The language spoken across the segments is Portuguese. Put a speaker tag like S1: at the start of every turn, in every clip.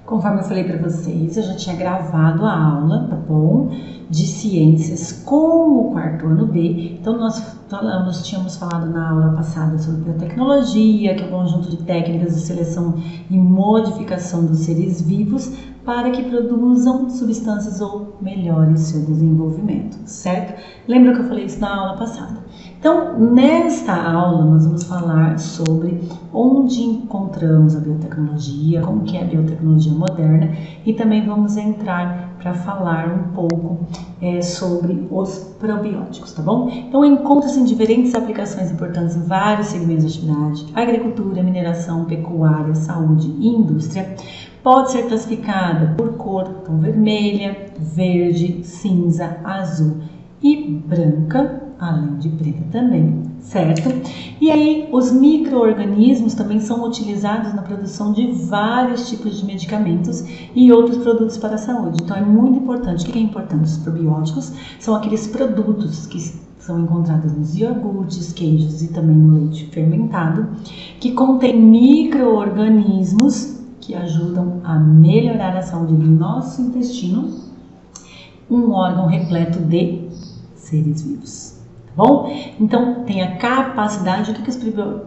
S1: Conforme eu falei para vocês, eu já tinha gravado a aula, tá bom? De ciências com o quarto ano B. Então, nós tínhamos falado na aula passada sobre biotecnologia, que é um conjunto de técnicas de seleção e modificação dos seres vivos para que produzam substâncias ou melhorem o seu desenvolvimento, certo? Lembra que eu falei isso na aula passada? Então, nesta aula, nós vamos falar sobre onde encontramos a biotecnologia, como que é a biotecnologia moderna e também vamos entrar para falar um pouco sobre os probióticos, tá bom? Então, encontra-se em diferentes aplicações importantes em vários segmentos de atividade: agricultura, mineração, pecuária, saúde e indústria. Pode ser classificada por cor, então vermelha, verde, cinza, azul e branca, além de preta também, certo? E aí, os micro-organismos também são utilizados na produção de vários tipos de medicamentos e outros produtos para a saúde. Então, é muito importante. O que é importante? Os probióticos são aqueles produtos que são encontrados nos iogurtes, queijos e também no leite fermentado, que contém micro-organismos que ajudam a melhorar a saúde do nosso intestino, um órgão repleto de seres vivos, tá bom? Então, tem a capacidade, o que os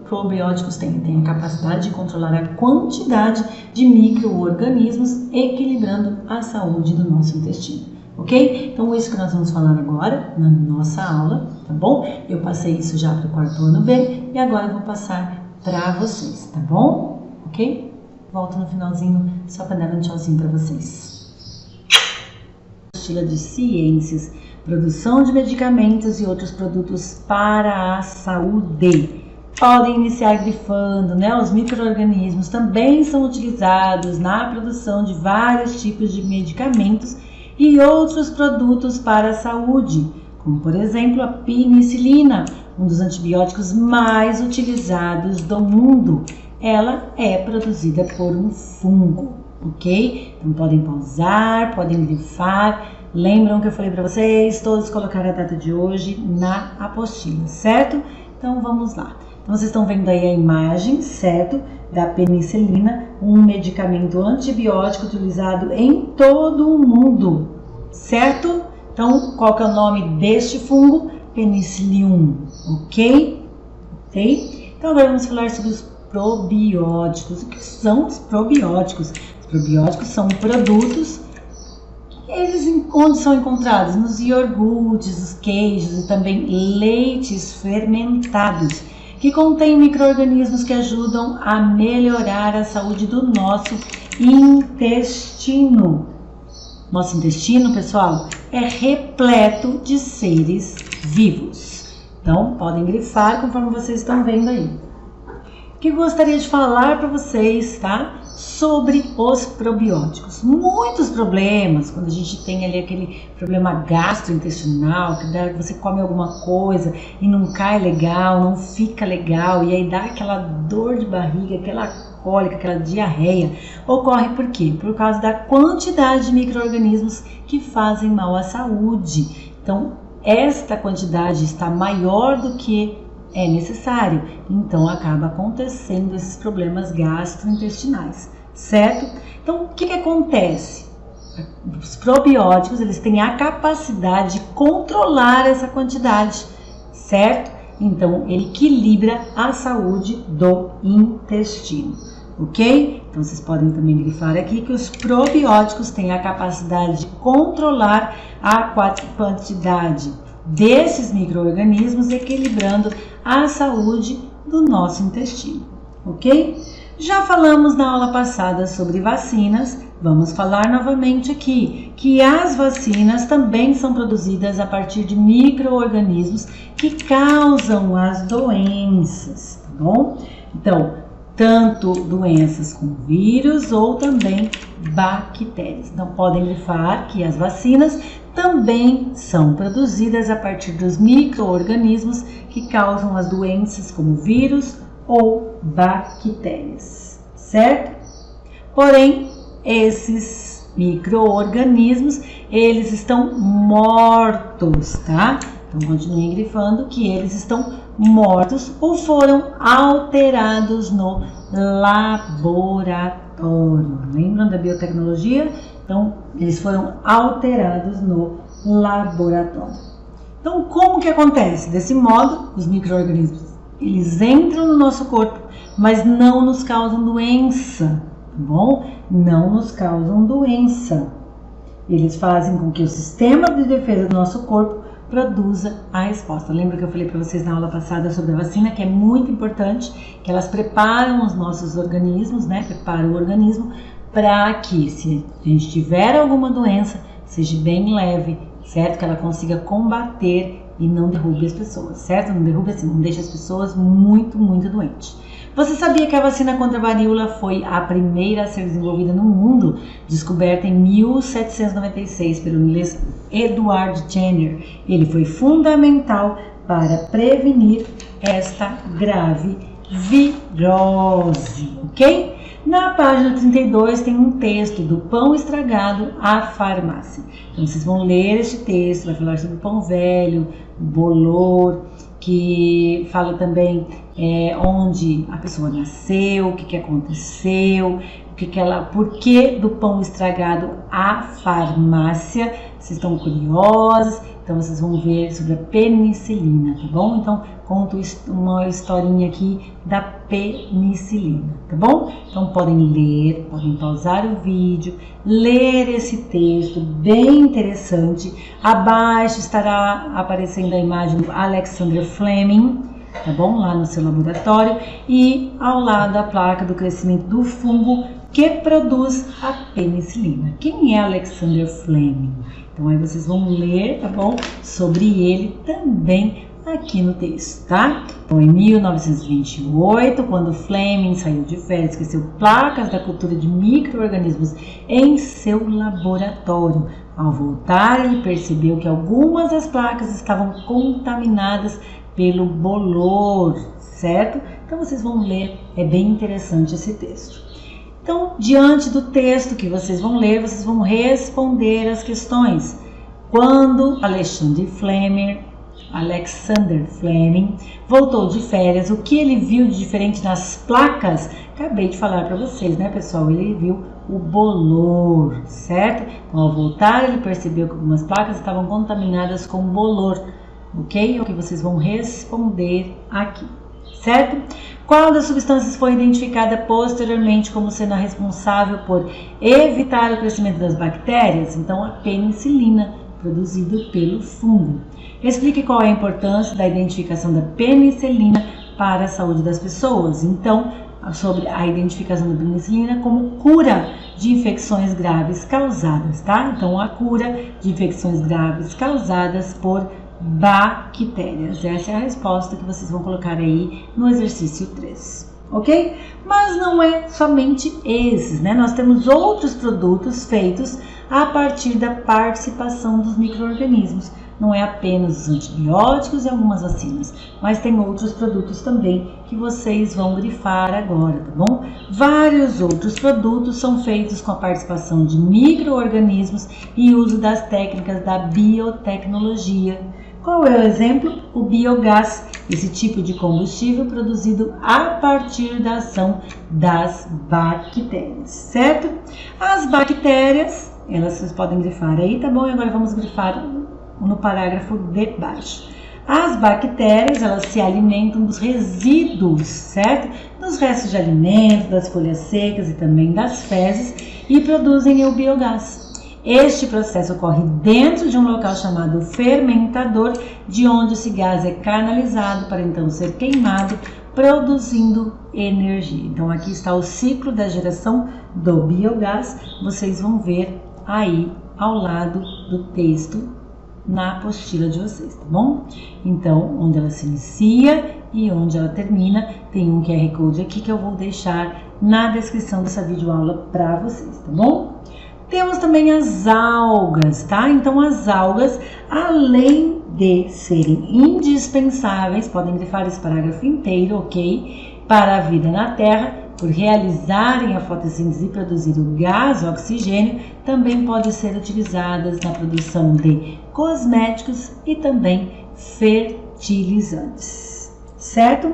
S1: probióticos têm? Tem a capacidade de controlar a quantidade de micro-organismos, equilibrando a saúde do nosso intestino, ok? Então, isso que nós vamos falar agora na nossa aula, tá bom? Eu passei isso já para o quarto ano B e agora eu vou passar para vocês, tá bom? Ok? Volto no finalzinho só para dar um tchauzinho para vocês. Apostila de ciências, produção de medicamentos e outros produtos para a saúde. Podem iniciar grifando, né? Os micro-organismos também são utilizados na produção de vários tipos de medicamentos e outros produtos para a saúde, como por exemplo a penicilina, um dos antibióticos mais utilizados do mundo. Ela é produzida por um fungo, ok? Então podem pausar, podem grifar. Lembram que eu falei para vocês todos colocar a data de hoje na apostila, certo? Então vamos lá. Então vocês estão vendo aí a imagem, certo? Da penicilina, um medicamento antibiótico utilizado em todo o mundo, certo? Então qual que é o nome deste fungo? Penicillium, ok? Ok? Então agora vamos falar sobre os probióticos. O que são os probióticos? Os probióticos são produtos que onde são encontrados? Nos iogurtes, os queijos e também leites fermentados, que contêm micro-organismos que ajudam a melhorar a saúde do nosso intestino. Nosso intestino, pessoal, é repleto de seres vivos. Então, podem grifar conforme vocês estão vendo aí. O que eu gostaria de falar para vocês, tá? Sobre os probióticos. Muitos problemas, quando a gente tem ali aquele problema gastrointestinal, que você come alguma coisa e não cai legal, não fica legal, e aí dá aquela dor de barriga, aquela cólica, aquela diarreia, ocorre por quê? Por causa da quantidade de micro-organismos que fazem mal à saúde. Então, esta quantidade está maior do que é necessário, então acaba acontecendo esses problemas gastrointestinais, certo? Então, o que acontece? Os probióticos, eles têm a capacidade de controlar essa quantidade, certo? Então, ele equilibra a saúde do intestino, ok? Então, vocês podem também grifar aqui que os probióticos têm a capacidade de controlar a quantidade desses micro-organismos, equilibrando a saúde do nosso intestino, ok? Já falamos na aula passada sobre vacinas, vamos falar novamente aqui, que as vacinas também são produzidas a partir de micro-organismos que causam as doenças, tá bom? Então, tanto doenças com vírus ou também bactérias. Então, podem grifar que as vacinas também são produzidas a partir dos micro-organismos que causam as doenças como vírus ou bactérias, certo? Porém, esses micro-organismos, eles estão mortos, tá? Então, continuem grifando que eles estão mortos ou foram alterados no laboratório. Lembram da biotecnologia? Então, eles foram alterados no laboratório. Então, como que acontece? Desse modo, os micro-organismos, eles entram no nosso corpo, mas não nos causam doença, tá bom? Não nos causam doença. Eles fazem com que o sistema de defesa do nosso corpo produza a resposta. Lembra que eu falei para vocês na aula passada sobre a vacina, que é muito importante, que elas preparam os nossos organismos, né? Preparam o organismo para que, se a gente tiver alguma doença, seja bem leve, certo? Que ela consiga combater e não derrube as pessoas, certo? Não derrube assim, não deixe as pessoas muito doentes. Você sabia que a vacina contra a varíola foi a primeira a ser desenvolvida no mundo, descoberta em 1796 pelo inglês Edward Jenner? Ele foi fundamental para prevenir esta grave virose, ok? Na página 32 tem um texto do pão estragado à farmácia. Então vocês vão ler este texto, vai falar sobre o pão velho, o bolor, que fala também onde a pessoa nasceu, o que aconteceu, por que do pão estragado à farmácia. Vocês estão curiosos? Então vocês vão ver sobre a penicilina, tá bom? Então conto uma historinha aqui da penicilina, tá bom? Então podem ler, podem pausar o vídeo, ler esse texto bem interessante. Abaixo estará aparecendo a imagem do Alexander Fleming, tá bom? Lá no seu laboratório, e ao lado a placa do crescimento do fungo que produz a penicilina. Quem é Alexander Fleming? Então aí vocês vão ler, tá bom? Sobre ele também aqui no texto, tá? Então, em 1928, quando Fleming saiu de férias, esqueceu placas da cultura de micro-organismos em seu laboratório. Ao voltar, ele percebeu que algumas das placas estavam contaminadas pelo bolor, certo? Então vocês vão ler, é bem interessante esse texto. Então, diante do texto que vocês vão ler, vocês vão responder as questões. Quando Alexander Fleming voltou de férias, o que ele viu de diferente nas placas? Acabei de falar para vocês, né, pessoal? Ele viu o bolor, certo? Então, ao voltar, ele percebeu que algumas placas estavam contaminadas com bolor, ok? É o que vocês vão responder aqui, certo? Qual das substâncias foi identificada posteriormente como sendo a responsável por evitar o crescimento das bactérias? Então, a penicilina, produzida pelo fungo. Explique qual é a importância da identificação da penicilina para a saúde das pessoas. Então, sobre a identificação da penicilina como cura de infecções graves causadas, tá? Então, a cura de infecções graves causadas por bactérias. Essa é a resposta que vocês vão colocar aí no exercício 3, ok? Mas não é somente esses, né? Nós temos outros produtos feitos a partir da participação dos micro-organismos. Não é apenas os antibióticos e algumas vacinas, mas tem outros produtos também que vocês vão grifar agora, tá bom? Vários outros produtos são feitos com a participação de micro-organismos e uso das técnicas da biotecnologia. Qual é o exemplo? O biogás, esse tipo de combustível produzido a partir da ação das bactérias, certo? As bactérias, vocês podem grifar aí, tá bom? E agora vamos grifar no parágrafo de baixo. As bactérias, elas se alimentam dos resíduos, certo? Dos restos de alimento, das folhas secas e também das fezes e produzem o biogás. Este processo ocorre dentro de um local chamado fermentador, de onde esse gás é canalizado para então ser queimado, produzindo energia. Então aqui está o ciclo da geração do biogás, vocês vão ver aí ao lado do texto na apostila de vocês, tá bom? Então, onde ela se inicia e onde ela termina, tem um QR Code aqui que eu vou deixar na descrição dessa videoaula para vocês, tá bom? Temos também as algas, tá? Então, as algas, além de serem indispensáveis, podem grifar esse parágrafo inteiro, ok? Para a vida na Terra, por realizarem a fotossíntese e produzir o gás oxigênio, também podem ser utilizadas na produção de cosméticos e também fertilizantes. Certo?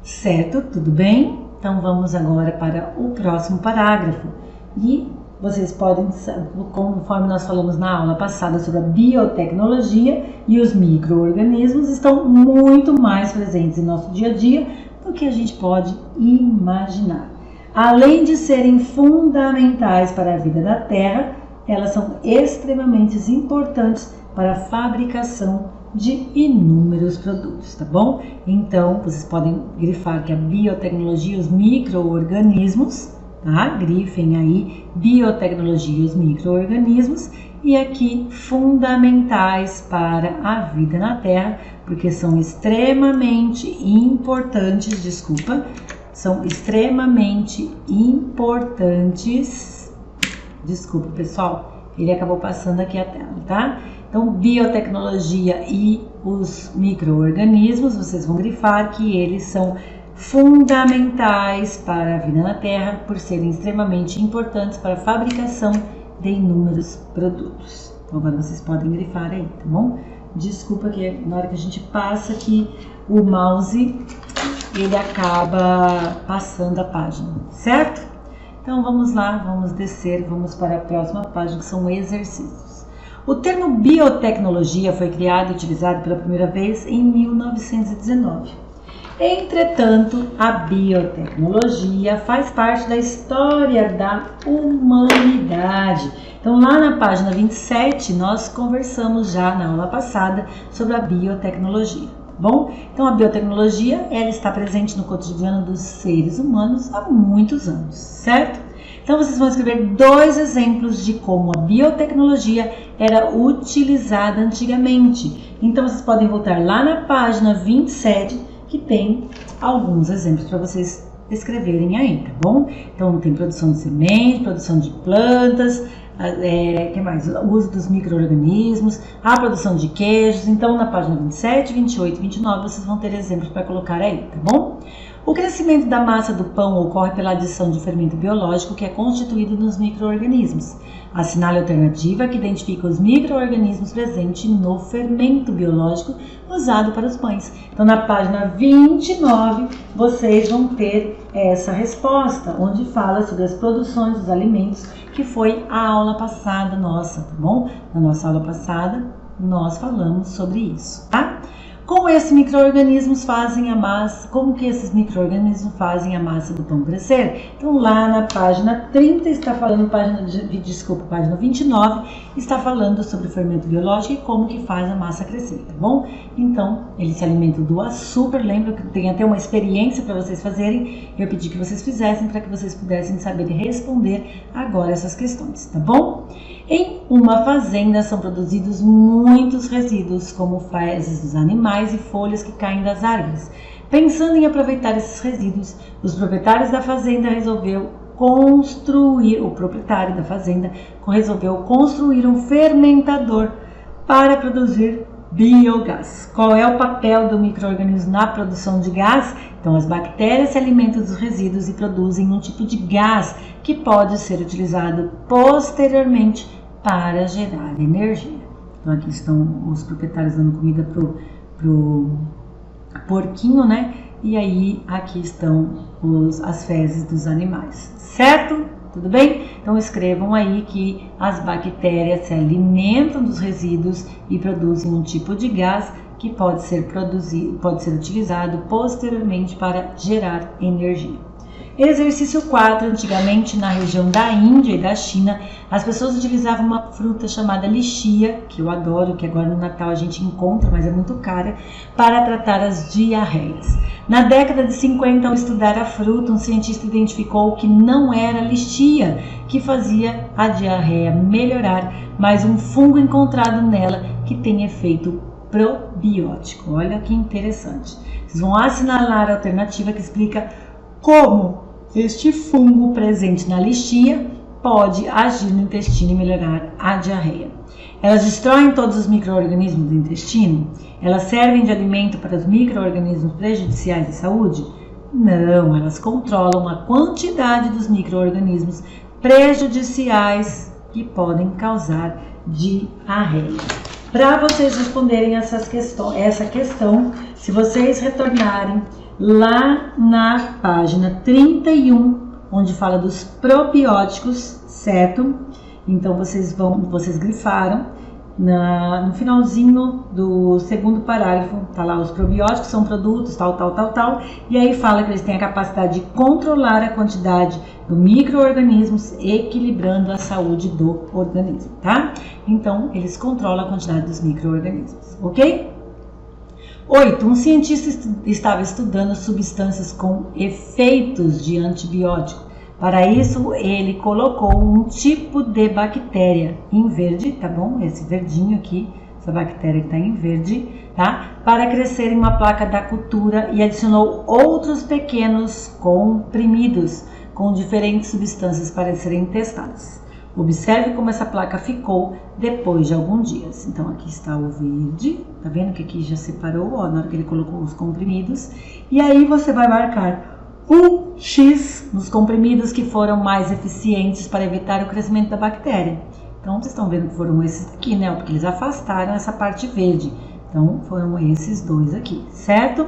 S1: Certo, tudo bem? Então vamos agora para o próximo parágrafo. E vocês podem, conforme nós falamos na aula passada sobre a biotecnologia e os micro-organismos, estão muito mais presentes em nosso dia a dia do que a gente pode imaginar. Além de serem fundamentais para a vida da Terra, elas são extremamente importantes para a fabricação de inúmeros produtos, tá bom? Então, vocês podem grifar que a biotecnologia e os micro-organismos, tá? Grifem aí, biotecnologia e os micro-organismos, e aqui fundamentais para a vida na Terra, porque são extremamente importantes, são extremamente importantes, desculpa pessoal, ele acabou passando aqui a tela, tá? Então, biotecnologia e os micro-organismos, vocês vão grifar que eles são fundamentais para a vida na Terra, por serem extremamente importantes para a fabricação de inúmeros produtos. Então, agora vocês podem grifar aí, tá bom? Desculpa que na hora que a gente passa aqui, o mouse, ele acaba passando a página, certo? Então, vamos lá, vamos descer, vamos para a próxima página, que são exercícios. O termo biotecnologia foi criado e utilizado pela primeira vez em 1919. Entretanto, a biotecnologia faz parte da história da humanidade. Então, lá na página 27, nós conversamos já na aula passada sobre a biotecnologia, bom? Então, a biotecnologia, ela está presente no cotidiano dos seres humanos há muitos anos, certo? Então, vocês vão escrever 2 exemplos de como a biotecnologia era utilizada antigamente. Então, vocês podem voltar lá na página 27, que tem alguns exemplos para vocês escreverem aí, tá bom? Então, tem produção de sementes, produção de plantas, que mais? O uso dos micro-organismos, a produção de queijos. Então, na página 27, 28 e 29, vocês vão ter exemplos para colocar aí, tá bom? O crescimento da massa do pão ocorre pela adição de fermento biológico que é constituído nos micro-organismos. Assinale a alternativa que identifica os micro-organismos presentes no fermento biológico usado para os pães. Então, na página 29, vocês vão ter essa resposta, onde fala sobre as produções dos alimentos, que foi a aula passada nossa, tá bom? Na nossa aula passada, nós falamos sobre isso, tá? Como esses micro-organismos fazem a massa, como que esses micro-organismos fazem a massa do pão crescer? Então, lá na página 30 está falando, página 29, está falando sobre o fermento biológico e como que faz a massa crescer, tá bom? Então, eles se alimentam do açúcar, lembra que tem até uma experiência para vocês fazerem, eu pedi que vocês fizessem para que vocês pudessem saber responder agora essas questões, tá bom? Em uma fazenda são produzidos muitos resíduos, como fezes dos animais e folhas que caem das árvores. Pensando em aproveitar esses resíduos, o proprietário da fazenda resolveu construir um fermentador para produzir biogás. Qual é o papel do micro-organismo na produção de gás? Então, as bactérias se alimentam dos resíduos e produzem um tipo de gás que pode ser utilizado posteriormente para gerar energia. Então, aqui estão os proprietários dando comida pro porquinho, né? E aí, aqui estão as fezes dos animais, certo? Tudo bem? Então, escrevam aí que as bactérias se alimentam dos resíduos e produzem um tipo de gás que pode ser utilizado posteriormente para gerar energia. Exercício 4. Antigamente, na região da Índia e da China, as pessoas utilizavam uma fruta chamada lixia, que eu adoro, que agora no Natal a gente encontra, mas é muito cara, para tratar as diarreias. Na década de 50, ao estudar a fruta, um cientista identificou que não era lixia que fazia a diarreia melhorar, mas um fungo encontrado nela que tem efeito probiótico. Olha que interessante. Vocês vão assinalar a alternativa que explica como este fungo presente na lixia pode agir no intestino e melhorar a diarreia. Elas destroem todos os micro-organismos do intestino? Elas servem de alimento para os micro-organismos prejudiciais à saúde? Não, elas controlam a quantidade dos micro-organismos prejudiciais que podem causar diarreia. Para vocês responderem essa questão, se vocês retornarem lá na página 31, onde fala dos probióticos, certo? Então vocês grifaram no finalzinho do segundo parágrafo, tá lá, os probióticos são produtos, tal, e aí fala que eles têm a capacidade de controlar a quantidade de micro-organismos, equilibrando a saúde do organismo, tá? Então, eles controlam a quantidade dos micro-organismos, ok? 8. Um cientista estava estudando substâncias com efeitos de antibiótico. Para isso, ele colocou um tipo de bactéria em verde, tá bom? Esse verdinho aqui, essa bactéria que está em verde, tá? Para crescer em uma placa da cultura e adicionou outros pequenos comprimidos com diferentes substâncias para serem testadas. Observe como essa placa ficou depois de alguns dias. Então, aqui está o verde, tá vendo que aqui já separou, ó, na hora que ele colocou os comprimidos. E aí você vai marcar um X nos comprimidos que foram mais eficientes para evitar o crescimento da bactéria. Então, vocês estão vendo que foram esses aqui, né? Porque eles afastaram essa parte verde. Então, foram esses dois aqui, certo?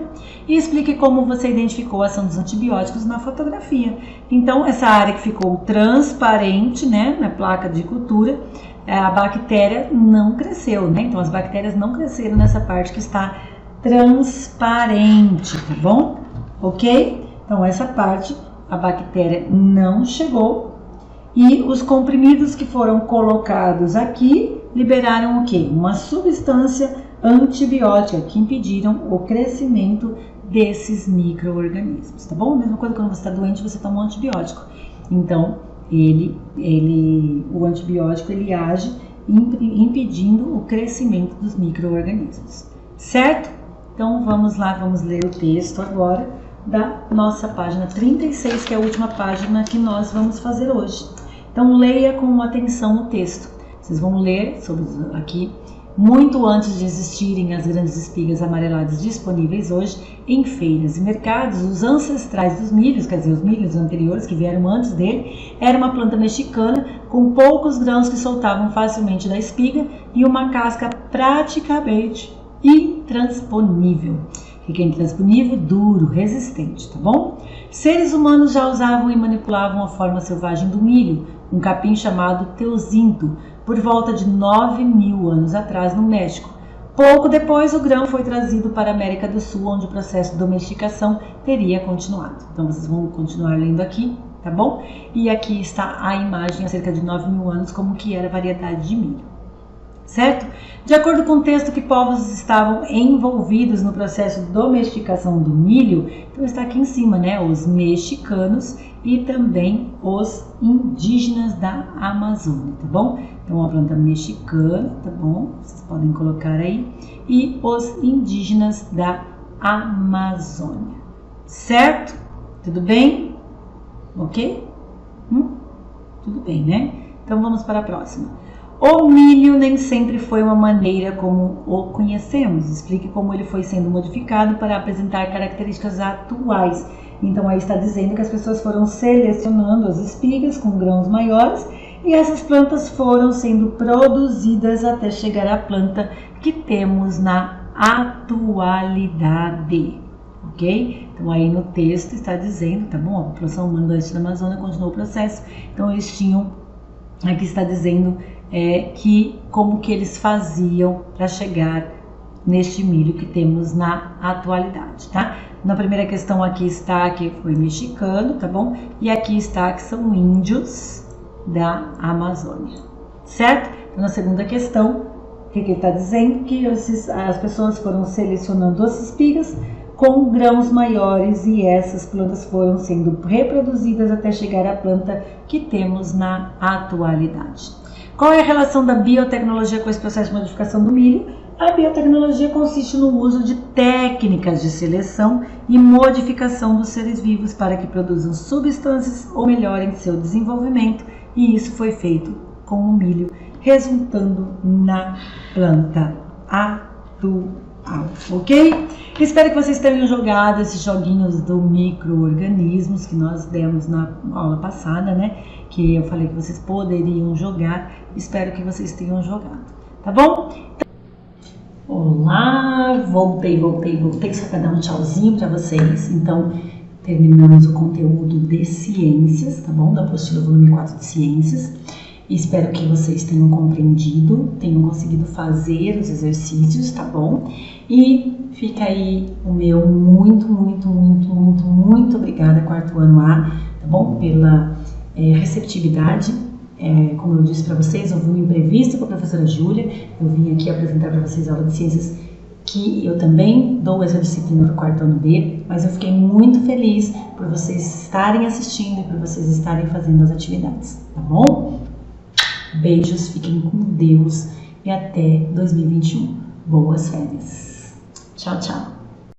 S1: E explique como você identificou a ação dos antibióticos na fotografia. Então, essa área que ficou transparente, né, na placa de cultura, a bactéria não cresceu, né? Então, as bactérias não cresceram nessa parte que está transparente, tá bom? Ok? Então, essa parte, a bactéria não chegou e os comprimidos que foram colocados aqui liberaram o quê? Uma substância antibiótica que impediram o crescimento desses micro-organismos, tá bom? Mesma coisa quando você está doente, você toma um antibiótico. Então, o antibiótico ele age impedindo o crescimento dos micro-organismos, certo? Então, vamos lá, vamos ler o texto agora da nossa página 36, que é a última página que nós vamos fazer hoje. Então, leia com atenção o texto. Vocês vão ler sobre aqui, muito antes de existirem as grandes espigas amareladas disponíveis hoje em feiras e mercados, os ancestrais dos milhos, quer dizer, os milhos anteriores que vieram antes dele, era uma planta mexicana com poucos grãos que soltavam facilmente da espiga e uma casca praticamente intransponível. O que é intransponível? Duro, resistente, tá bom? Seres humanos já usavam e manipulavam a forma selvagem do milho, um capim chamado teuzinto, por volta de 9.000 anos atrás no México. Pouco depois, o grão foi trazido para a América do Sul, onde o processo de domesticação teria continuado. Então, vocês vão continuar lendo aqui, tá bom? E aqui está a imagem há cerca de 9.000 anos, como que era a variedade de milho. Certo? De acordo com o texto, que povos estavam envolvidos no processo de domesticação do milho, então está aqui em cima, né? Os mexicanos e também os indígenas da Amazônia, tá bom? Então, a planta mexicana, tá bom? Vocês podem colocar aí. E os indígenas da Amazônia, certo? Tudo bem? Ok? Tudo bem, né? Então, vamos para a próxima. O milho nem sempre foi uma maneira como o conhecemos. Explique como ele foi sendo modificado para apresentar características atuais. Então, aí está dizendo que as pessoas foram selecionando as espigas com grãos maiores e essas plantas foram sendo produzidas até chegar à planta que temos na atualidade. Ok? Então, aí no texto está dizendo, tá bom? A população humana do oeste da Amazônia continuou o processo. Então, eles tinham, aqui está dizendo que como que eles faziam para chegar neste milho que temos na atualidade, tá? Na primeira questão aqui está que foi mexicano, tá bom? E aqui está que são índios da Amazônia, certo? Então, na segunda questão, o que ele está dizendo? Que as pessoas foram selecionando as espigas com grãos maiores e essas plantas foram sendo reproduzidas até chegar à planta que temos na atualidade. Qual é a relação da biotecnologia com esse processo de modificação do milho? A biotecnologia consiste no uso de técnicas de seleção e modificação dos seres vivos para que produzam substâncias ou melhorem seu desenvolvimento, e isso foi feito com o milho, resultando na planta atual, ok? Espero que vocês tenham jogado esses joguinhos do micro-organismos que nós demos na aula passada, né? Que eu falei que vocês poderiam jogar. Espero que vocês tenham jogado, tá bom? Olá, voltei, só para dar um tchauzinho para vocês. Então, terminamos o conteúdo de ciências, tá bom? Da apostila volume 4 de ciências. Espero que vocês tenham compreendido, tenham conseguido fazer os exercícios, tá bom? E fica aí o meu muito obrigada, quarto ano A, tá bom? Pela receptividade. Como eu disse para vocês, houve um imprevisto com a professora Júlia. Eu vim aqui apresentar para vocês a aula de ciências que eu também dou essa disciplina para o quarto ano B, mas eu fiquei muito feliz por vocês estarem assistindo e por vocês estarem fazendo as atividades, tá bom? Beijos, fiquem com Deus e até 2021. Boas férias. Tchau, tchau.